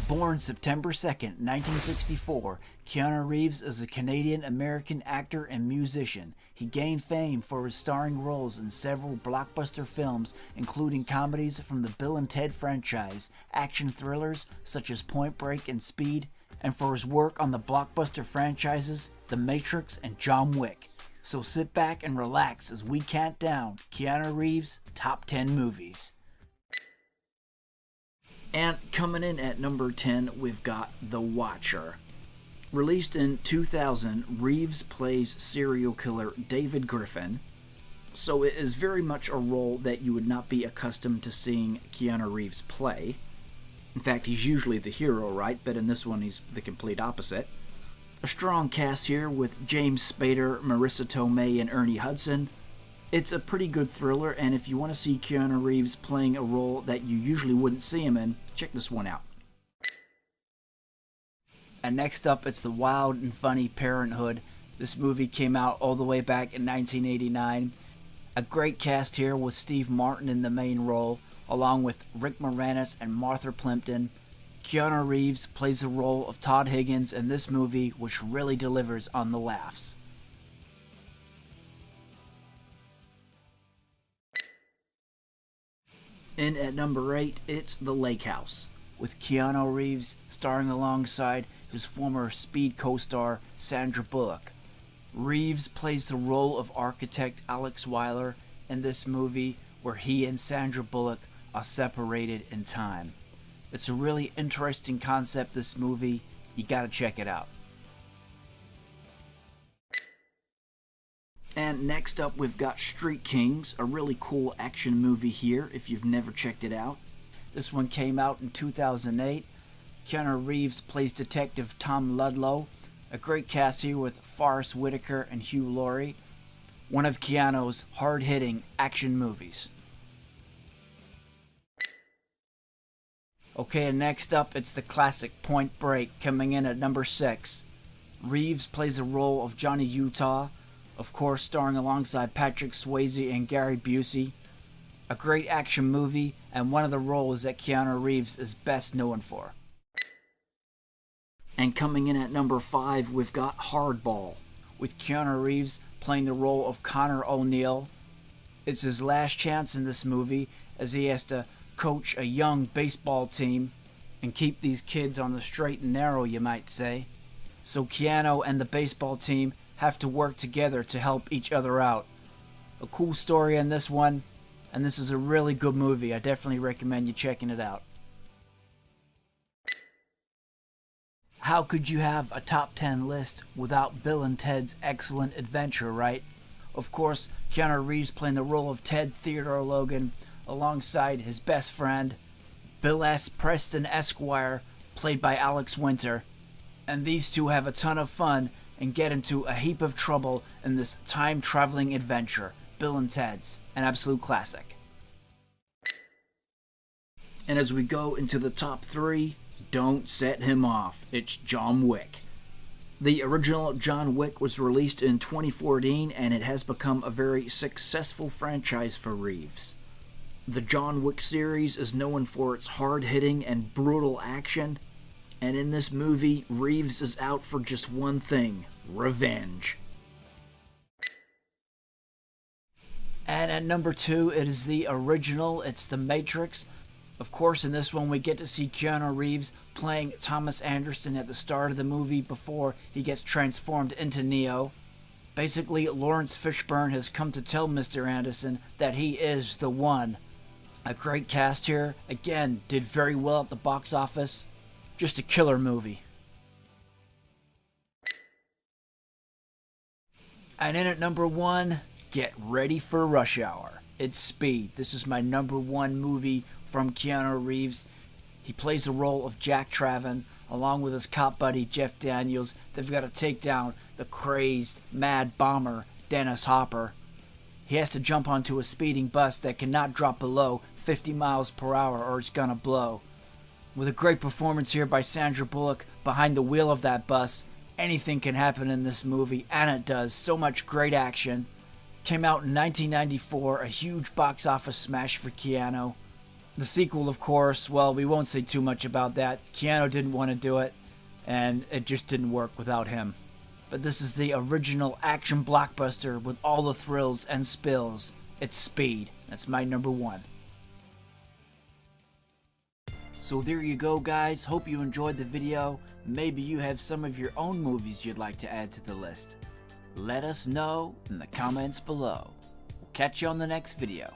Born September 2nd, 1964, Keanu Reeves is a Canadian-American actor and musician. He gained fame for his starring roles in several blockbuster films, including comedies from the Bill and Ted franchise, action thrillers such as Point Break and Speed, and for his work on the blockbuster franchises The Matrix and John Wick. So sit back and relax as we count down Keanu Reeves' top 10 movies. And coming in at number 10, we've got The Watcher. Released in 2000, Reeves plays serial killer David Griffin, so it is very much a role that you would not be accustomed to seeing Keanu Reeves play. In fact, he's usually the hero, right? But in this one, he's the complete opposite. A strong cast here with James Spader, Marissa Tomei, and Ernie Hudson. It's a pretty good thriller, and if you want to see Keanu Reeves playing a role that you usually wouldn't see him in, check this one out. And next up, it's the wild and funny Parenthood. This movie came out all the way back in 1989. A great cast here with Steve Martin in the main role, along with Rick Moranis and Martha Plimpton. Keanu Reeves plays the role of Todd Higgins in this movie, which really delivers on the laughs. In at number 8, it's The Lake House, with Keanu Reeves starring alongside his former Speed co-star Sandra Bullock. Reeves plays the role of architect Alex Weiler in this movie, where he and Sandra Bullock are separated in time. It's a really interesting concept, this movie. You gotta check it out. And next up, we've got Street Kings, a really cool action movie here if you've never checked it out. This one came out in 2008. Keanu Reeves plays Detective Tom Ludlow. A great cast here with Forrest Whitaker and Hugh Laurie. One of Keanu's hard-hitting action movies. Okay, and next up, it's the classic Point Break, coming in at number 6. Reeves plays the role of Johnny Utah, of course starring alongside Patrick Swayze and Gary Busey. A great action movie, and one of the roles that Keanu Reeves is best known for. And coming in at number 5, we've got Hardball, with Keanu Reeves playing the role of Connor O'Neill. It's his last chance in this movie, as he has to coach a young baseball team and keep these kids on the straight and narrow, you might say. So Keanu and the baseball team have to work together to help each other out. A cool story in this one, and this is a really good movie. I definitely recommend you checking it out. How could you have a top 10 list without Bill and Ted's Excellent Adventure, right? Of course, Keanu Reeves playing the role of Ted Theodore Logan alongside his best friend, Bill S. Preston Esquire, played by Alex Winter. And these two have a ton of fun and get into a heap of trouble in this time-traveling adventure, Bill and Ted's, an absolute classic. And as we go into the top 3, don't set him off, it's John Wick. The original John Wick was released in 2014, and it has become a very successful franchise for Reeves. The John Wick series is known for its hard-hitting and brutal action, and in this movie, Reeves is out for just one thing: revenge. And at number 2, it is the original, it's The Matrix. Of course, in this one, we get to see Keanu Reeves playing Thomas Anderson at the start of the movie before he gets transformed into Neo. Basically, Lawrence Fishburne has come to tell Mr. Anderson that he is the one. A great cast here. Again, did very well at the box office. Just a killer movie. And in at number 1, get ready for Rush Hour. It's Speed. This is my number 1 movie from Keanu Reeves. He plays the role of Jack Traven, along with his cop buddy Jeff Daniels. They've got to take down the crazed, mad bomber Dennis Hopper. He has to jump onto a speeding bus that cannot drop below 50 miles per hour or it's gonna blow. With a great performance here by Sandra Bullock behind the wheel of that bus, anything can happen in this movie, and it does. So much great action. Came out in 1994, a huge box office smash for Keanu. The sequel, of course, well, we won't say too much about that. Keanu didn't want to do it, and it just didn't work without him. But this is the original action blockbuster with all the thrills and spills. It's Speed. That's my number 1. So there you go, guys. Hope you enjoyed the video. Maybe you have some of your own movies you'd like to add to the list. Let us know in the comments below. We'll catch you on the next video.